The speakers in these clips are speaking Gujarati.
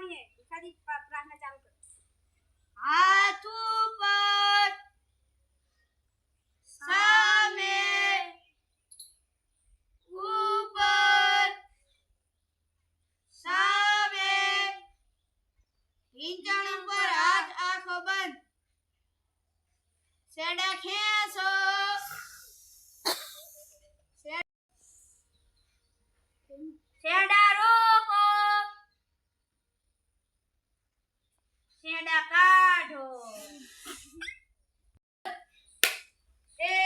गानी है एखादी प्रार्थना चालू कर हाथ ऊपर सामे ऊपर सामे ढींचण पर हाथ आंखों बंद सेड़ा खेसो सेड़ा रोको सेड़ा काढो ए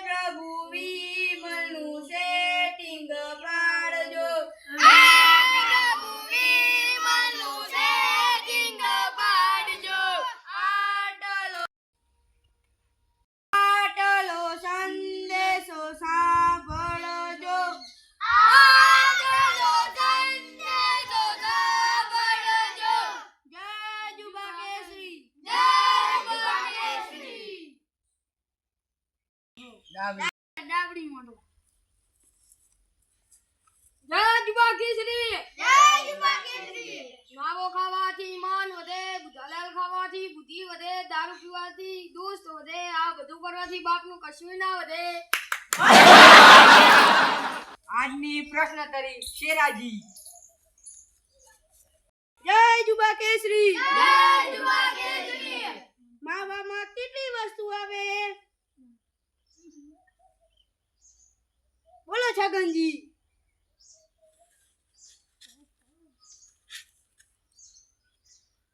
प्रभु विमलनु सेटिंग पाडजो प्रभु विमलनु सेटिंग पाडजो आटलो संदेशो सांभळजो आटलो संदेशो सांभळजो जय जुबा केसरी डाबड़ी मोटो जय जुबा केसरी माવો ખાવાથી માન વધે ગુલાલ ખાવાથી બુદ્ધિ વધે દારૂ પીવાથી દોસ્ત વધે આ બધું કરવાથી બાપનું કશું ના વધે આજની પ્રશ્નોત્તરી શેરાજી જય જુબા કેસરી जय માવામાં કેટલી વસ્તુ આવે બોલો છગનજી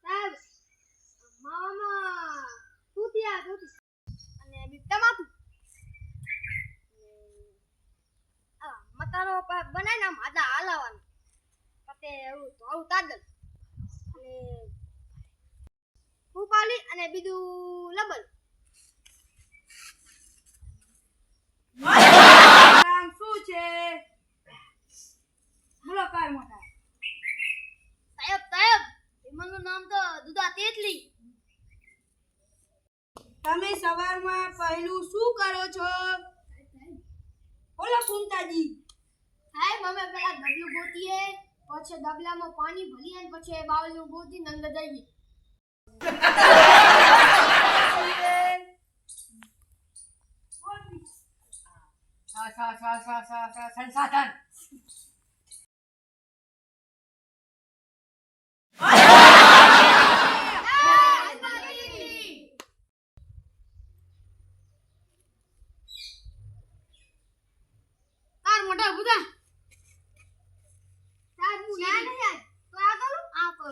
साहब मामा तूतिया तूती અને બી તમાકુ મતારો બનાવીને આદા હાલાવાનું પતે એવું તો આવું તાદલ અને ફૂપાલી અને બીજું લબલ નામ શું છે બોલો કાર મોટા સાહેબ સાહેબ એમનું નામ તો દુધા તેતલી તમે સવારમાં પહેલું શું કરો છો બોલો કુંતાજી સાહેબ અમે પેલા ડબલું ગોતીએ પછી ડબલામાં પાણી ભરીએ અને પછી બાવલીનું ગોતી અંદર જઈએ સંસાધન કાર મોટા બુધા સાહેબ હું ના નહીં તો આ તો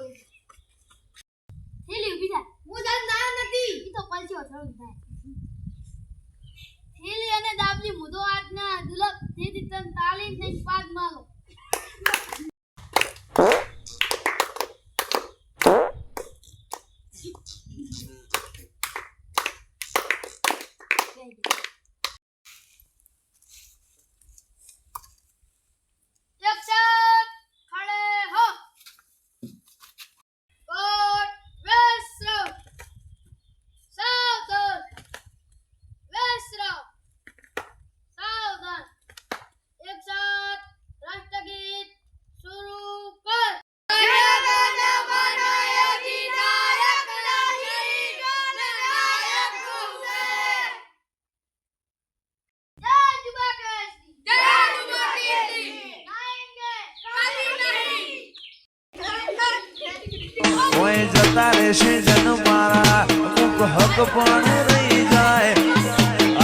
હેલી ઉભી થાય હું જાન ના નથી ઈ તો પલચો થોડું થાય હેલી અને દાબલી મુદો આજના દુલક તેથી તન તાળી ને પાદ મારો एक साथ खड़े हो कोट वेस्ट्रो सावधान वेस्ट्रो सावधान एक साथ राष्ट्रगीत शुरू कर ઓય જતા રહેશે જન મારા અમુક હક પણ રહી જાય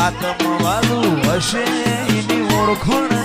આત્મવાળું હશે એની ઓળખણ